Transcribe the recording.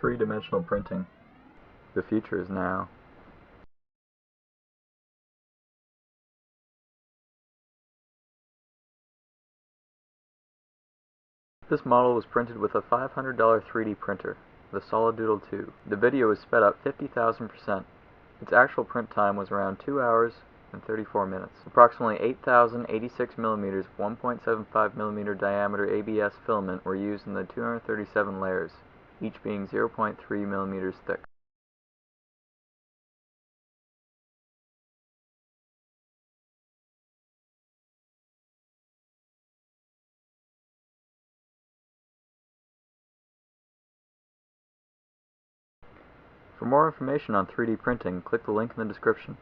Three-dimensional printing. The future is now. This model was printed with a $500 3D printer, the Solid Doodle 2. The video was sped up 50,000%. Its actual print time was around 2 hours and 34 minutes. Approximately 8,086 millimeters of 1.75 millimeter diameter ABS filament were used in the 237 layers, each being 0.3 millimeters thick. For more information on 3D printing, click the link in the description.